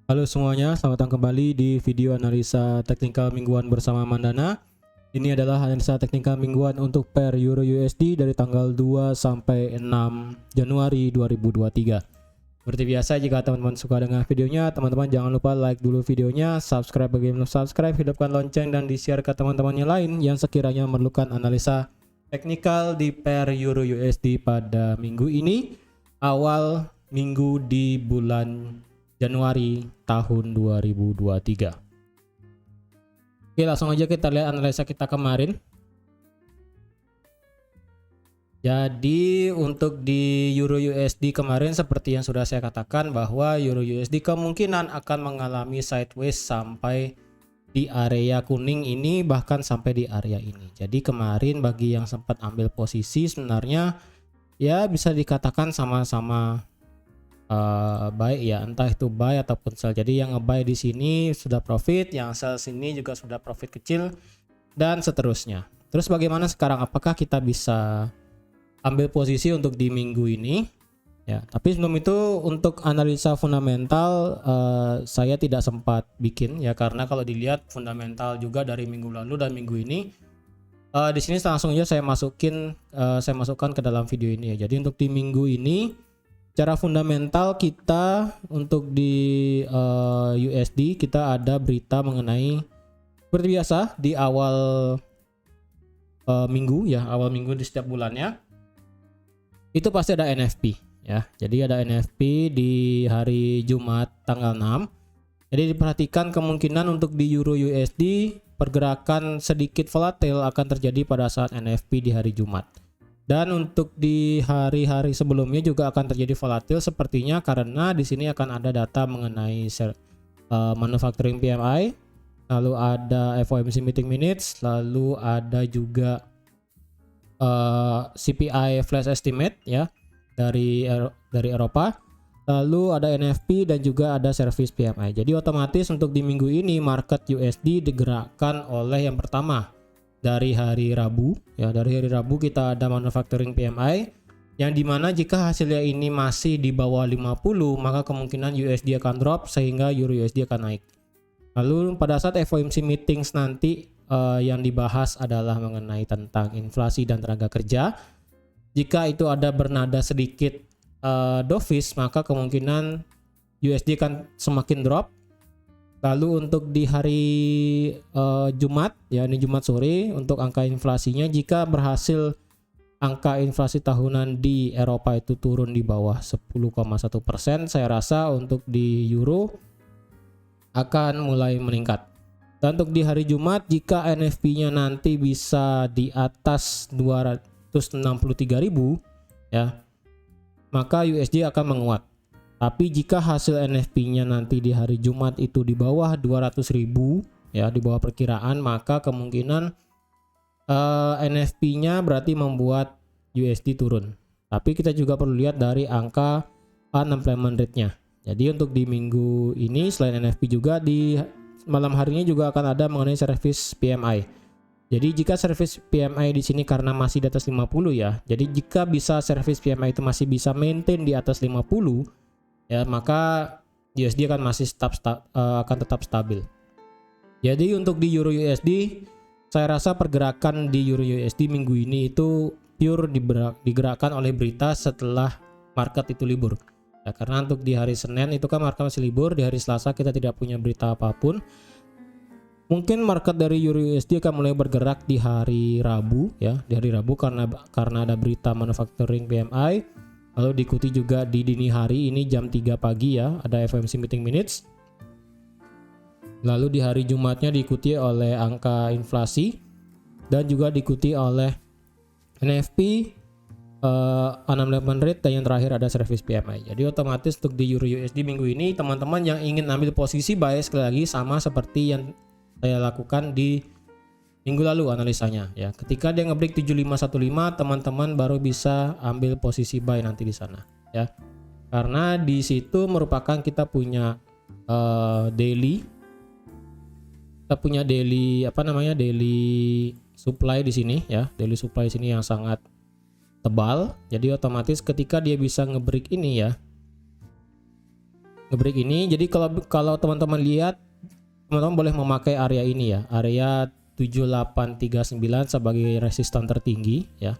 Halo semuanya, selamat datang kembali di video analisa teknikal mingguan bersama Mandana. Ini adalah analisa teknikal mingguan untuk pair Euro USD dari tanggal 2 sampai 6 Januari 2023. Seperti biasa, jika teman-teman suka dengan videonya, teman-teman jangan lupa like dulu videonya, subscribe bagi yang belum subscribe, hidupkan lonceng dan di-share ke teman-temannya lain yang sekiranya memerlukan analisa teknikal di pair Euro USD pada minggu ini, awal minggu di bulan Januari tahun 2023. Oke, langsung aja kita lihat analisa kita kemarin. Jadi untuk di Euro USD kemarin seperti yang sudah saya katakan bahwa Euro USD kemungkinan akan mengalami sideways sampai di area kuning ini, bahkan sampai di area ini. Jadi kemarin bagi yang sempat ambil posisi sebenarnya ya bisa dikatakan sama-sama baik ya, entah itu buy ataupun sell. Jadi yang nge-buy di sini sudah profit, yang sell sini juga sudah profit kecil dan seterusnya. Terus bagaimana sekarang, apakah kita bisa ambil posisi untuk di minggu ini ya? Tapi sebelum itu untuk analisa fundamental saya tidak sempat bikin ya, karena kalau dilihat fundamental juga dari minggu lalu dan minggu ini di sini langsung aja saya masukkan ke dalam video ini ya. Jadi untuk di minggu ini secara fundamental kita untuk di USD kita ada berita mengenai seperti biasa di awal minggu ya, awal minggu di setiap bulannya itu pasti ada NFP ya. Jadi ada NFP di hari Jumat tanggal 6. Jadi diperhatikan kemungkinan untuk di Euro USD pergerakan sedikit volatil akan terjadi pada saat NFP di hari Jumat. Dan untuk di hari-hari sebelumnya juga akan terjadi volatil sepertinya, karena di sini akan ada data mengenai manufacturing PMI, lalu ada FOMC meeting minutes, lalu ada juga CPI flash estimate ya dari Eropa, lalu ada NFP dan juga ada service PMI. Jadi otomatis untuk di minggu ini market USD digerakkan oleh yang pertama dari hari Rabu ya. Dari hari Rabu kita ada manufacturing PMI yang dimana jika hasilnya ini masih di bawah 50 maka kemungkinan USD akan drop sehingga Euro USD akan naik. Lalu pada saat FOMC meetings nanti yang dibahas adalah mengenai tentang inflasi dan tenaga kerja. Jika itu ada bernada sedikit dovish maka kemungkinan USD akan semakin drop. Lalu untuk di hari Jumat ya, ini Jumat sore, untuk angka inflasinya jika berhasil angka inflasi tahunan di Eropa itu turun di bawah 10,1%, saya rasa untuk di Euro akan mulai meningkat. Dan untuk di hari Jumat jika NFP-nya nanti bisa di atas 263.000 ya, maka USD akan menguat. Tapi jika hasil NFP-nya nanti di hari Jumat itu di bawah 200.000 ya, di bawah perkiraan, maka kemungkinan NFP-nya berarti membuat USD turun. Tapi kita juga perlu lihat dari angka unemployment rate-nya. Jadi untuk di minggu ini selain NFP juga di malam harinya juga akan ada mengenai service PMI. Jadi jika service PMI di sini karena masih di atas 50 ya. Jadi jika bisa service PMI itu masih bisa maintain di atas 50 ya, maka USD akan akan tetap stabil. Jadi untuk di Euro USD saya rasa pergerakan di Euro USD minggu ini itu pure digerakkan oleh berita setelah market itu libur ya, karena untuk di hari Senin itu kan market masih libur, di hari Selasa kita tidak punya berita apapun. Mungkin market dari Euro USD akan mulai bergerak di hari Rabu ya, di hari Rabu karena ada berita manufacturing PMI. Lalu diikuti juga di dini hari ini jam 3 pagi ya, ada FOMC meeting minutes. Lalu di hari Jumatnya diikuti oleh angka inflasi dan juga diikuti oleh NFP, unemployment rate, dan yang terakhir ada service PMI. Jadi otomatis untuk di Euro USD minggu ini teman-teman yang ingin ambil posisi buy sekali lagi sama seperti yang saya lakukan di minggu lalu analisanya ya. Ketika dia ngebreak 7515 teman-teman baru bisa ambil posisi buy nanti di sana ya. Karena di situ merupakan kita punya daily supply di sini ya. Daily supply sini yang sangat tebal. Jadi otomatis ketika dia bisa ngebreak ini ya, ngebreak ini. Jadi kalau teman-teman lihat, teman-teman boleh memakai area ini ya, area 7839 sebagai resistan tertinggi ya.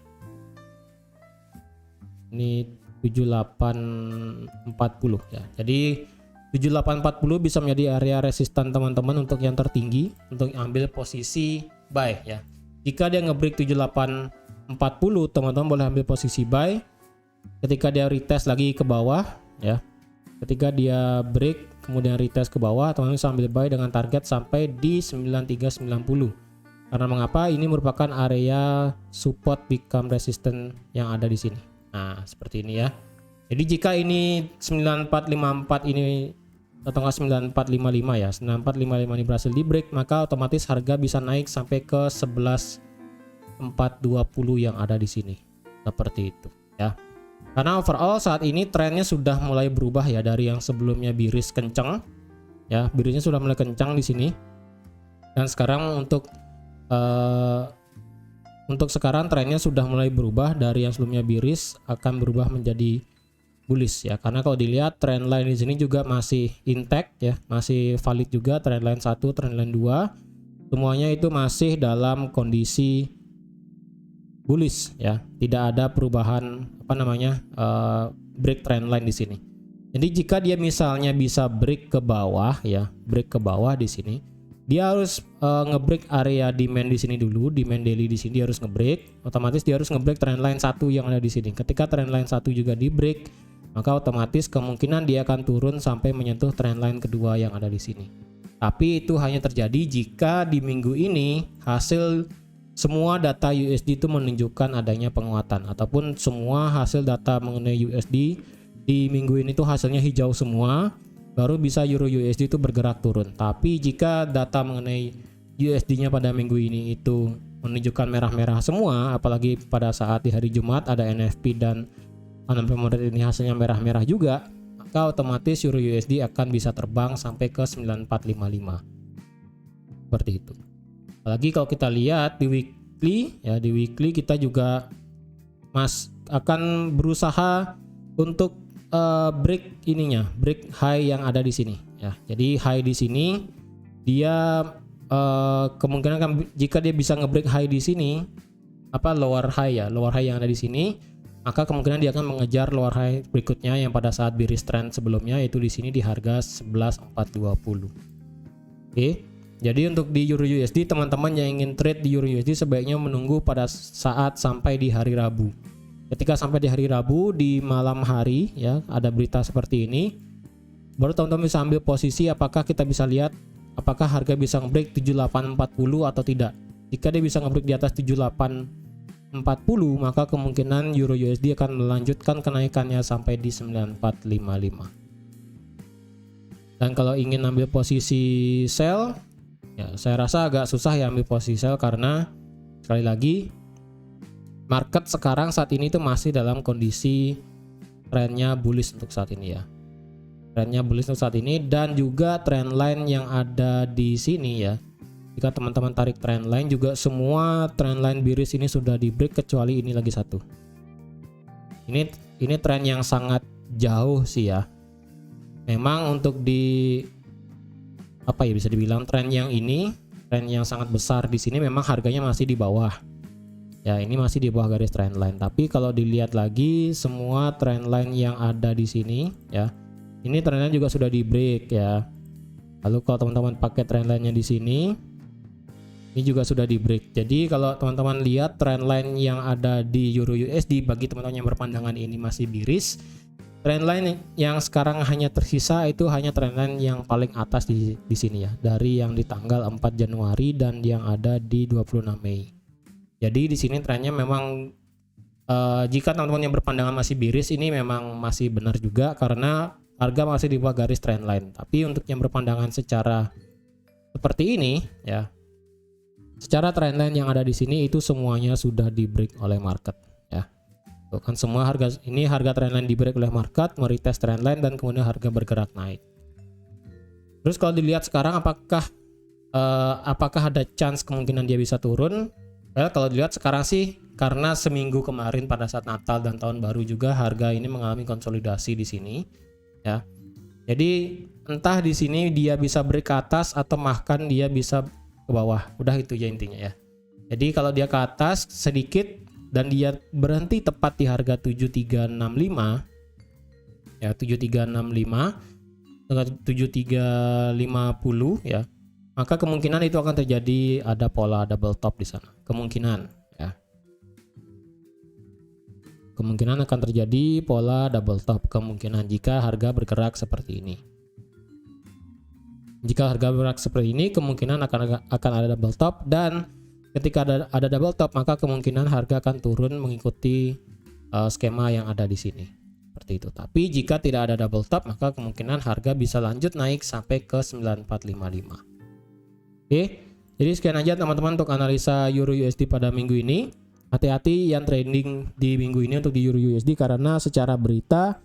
Ini 7840 ya. Jadi 7840 bisa menjadi area resistan teman-teman untuk yang tertinggi untuk ambil posisi buy ya. Jika dia ngebreak 7840, teman-teman boleh ambil posisi buy. Ketika dia retest lagi ke bawah ya. Ketika dia break kemudian retest ke bawah, teman-teman bisa ambil buy dengan target sampai di 9390. Karena mengapa? Ini merupakan area support become resistant yang ada di sini. Nah, seperti ini ya. Jadi jika ini 9454 ini atau 9455 ya, 9455 ini berhasil di break, maka otomatis harga bisa naik sampai ke 11420 yang ada di sini. Seperti itu ya. Karena overall saat ini trennya sudah mulai berubah ya, dari yang sebelumnya bearish kencang ya, bearishnya sudah mulai kencang di sini. Dan sekarang untuk sekarang trennya sudah mulai berubah, dari yang sebelumnya bearish akan berubah menjadi bullish ya. Karena kalau dilihat trend line di sini juga masih intact ya, masih valid juga, trend line 1, trend line 2. Semuanya itu masih dalam kondisi bullish ya. Tidak ada perubahan break trend line di sini. Jadi jika dia misalnya bisa break ke bawah ya, break ke bawah di sini, dia harus ngebreak area demand di sini dulu, demand daily di sini dia harus ngebreak. Otomatis dia harus ngebreak trend line 1 yang ada di sini. Ketika trend line 1 juga di break, maka otomatis kemungkinan dia akan turun sampai menyentuh trend line kedua yang ada di sini. Tapi itu hanya terjadi jika di minggu ini hasil semua data USD itu menunjukkan adanya penguatan, ataupun semua hasil data mengenai USD di minggu ini tuh hasilnya hijau semua, baru bisa Euro USD itu bergerak turun. Tapi jika data mengenai USD-nya pada minggu ini itu menunjukkan merah-merah semua, apalagi pada saat di hari Jumat ada NFP dan unemployment ini hasilnya merah-merah juga, maka otomatis Euro USD akan bisa terbang sampai ke 9455. Seperti itu. Apalagi kalau kita lihat di weekly ya, di weekly kita juga akan berusaha untuk break break high yang ada di sini ya. Jadi high di sini dia kemungkinan kan jika dia bisa ngebreak high di sini, lower high yang ada di sini, maka kemungkinan dia akan mengejar lower high berikutnya yang pada saat bearish trend sebelumnya, yaitu di sini di harga 11.420. Oke. Jadi untuk di Euro USD, teman-teman yang ingin trade di Euro USD sebaiknya menunggu pada saat sampai di hari Rabu. Ketika sampai di hari Rabu di malam hari ya, ada berita seperti ini, baru teman-teman bisa ambil posisi apakah kita bisa lihat apakah harga bisa ngebreak 7840 atau tidak. Jika dia bisa ngebreak di atas 7840, maka kemungkinan Euro USD akan melanjutkan kenaikannya sampai di 9455. Dan kalau ingin ambil posisi sell ya, saya rasa agak susah ya ambil posisi sell, karena sekali lagi market sekarang saat ini itu masih dalam kondisi trennya bullish untuk saat ini ya. Trennya bullish untuk saat ini, dan juga trend line yang ada di sini ya. Jika teman-teman tarik trend line juga semua trend line bearish ini sudah di break kecuali ini lagi satu. Ini tren yang sangat jauh sih ya. Memang untuk di bisa dibilang tren yang sangat besar di sini memang harganya masih di bawah. Ya, ini masih di bawah garis trend line. Tapi kalau dilihat lagi semua trend line yang ada di sini ya, ini trend line juga sudah di break ya. Lalu kalau teman-teman pakai trend line-nya di sini, ini juga sudah di break. Jadi kalau teman-teman lihat trend line yang ada di Euro USD, bagi teman-teman yang berpandangan ini masih bearish, trend line yang sekarang hanya tersisa itu hanya trend line yang paling atas di sini ya, dari yang di tanggal 4 Januari dan yang ada di 26 Mei. Jadi di sini trennya memang jika teman-teman yang berpandangan masih bearish, ini memang masih benar juga karena harga masih di bawah garis trend line. Tapi untuk yang berpandangan secara seperti ini ya, secara trend line yang ada di sini itu semuanya sudah di break oleh market ya. Kan semua harga trendline di break oleh market, meretest trendline dan kemudian harga bergerak naik. Terus kalau dilihat sekarang apakah ada chance kemungkinan dia bisa turun? Kalau dilihat sekarang sih, karena seminggu kemarin pada saat Natal dan Tahun Baru juga harga ini mengalami konsolidasi di sini ya. Jadi entah di sini dia bisa break ke atas atau bahkan dia bisa ke bawah. Udah itu ya intinya ya. Jadi kalau dia ke atas sedikit dan dia berhenti tepat di harga 7365 ya, 7365 dengan 7350 ya, maka kemungkinan itu akan terjadi ada pola double top di sana. Kemungkinan ya. Kemungkinan akan terjadi pola double top, kemungkinan jika harga bergerak seperti ini. Jika harga bergerak seperti ini, kemungkinan akan ada double top, dan ketika ada double top maka kemungkinan harga akan turun mengikuti skema yang ada di sini. Seperti itu. Tapi jika tidak ada double top maka kemungkinan harga bisa lanjut naik sampai ke 9455. Oke. Jadi sekian aja teman-teman untuk analisa Euro USD pada minggu ini. Hati-hati yang trading di minggu ini untuk di Euro USD karena secara berita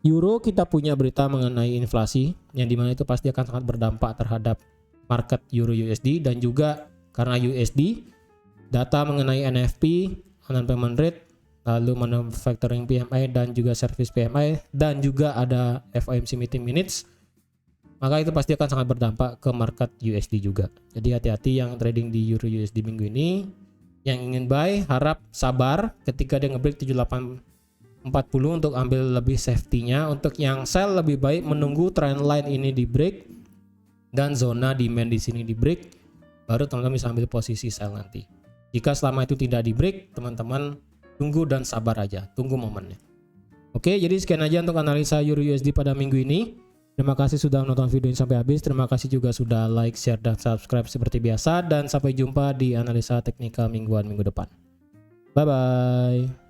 Euro kita punya berita mengenai inflasi yang dimana itu pasti akan sangat berdampak terhadap market Euro USD, dan juga karena USD data mengenai NFP, non-payment rate, lalu manufacturing PMI dan juga service PMI, dan juga ada FOMC meeting minutes, maka itu pasti akan sangat berdampak ke market USD juga. Jadi hati-hati yang trading di Euro USD minggu ini. Yang ingin buy harap sabar ketika dia ngebreak 7840 untuk ambil lebih safety-nya. Untuk yang sell lebih baik menunggu trend line ini di break dan zona demand di sini di break, baru teman-teman bisa ambil posisi sell nanti. Jika selama itu tidak di break, teman-teman tunggu dan sabar aja, tunggu momennya. Oke, jadi sekian aja untuk analisa Euro USD pada minggu ini. Terima kasih sudah menonton video ini sampai habis. Terima kasih juga sudah like, share, dan subscribe seperti biasa. Dan sampai jumpa di analisa teknikal mingguan minggu depan. Bye-bye.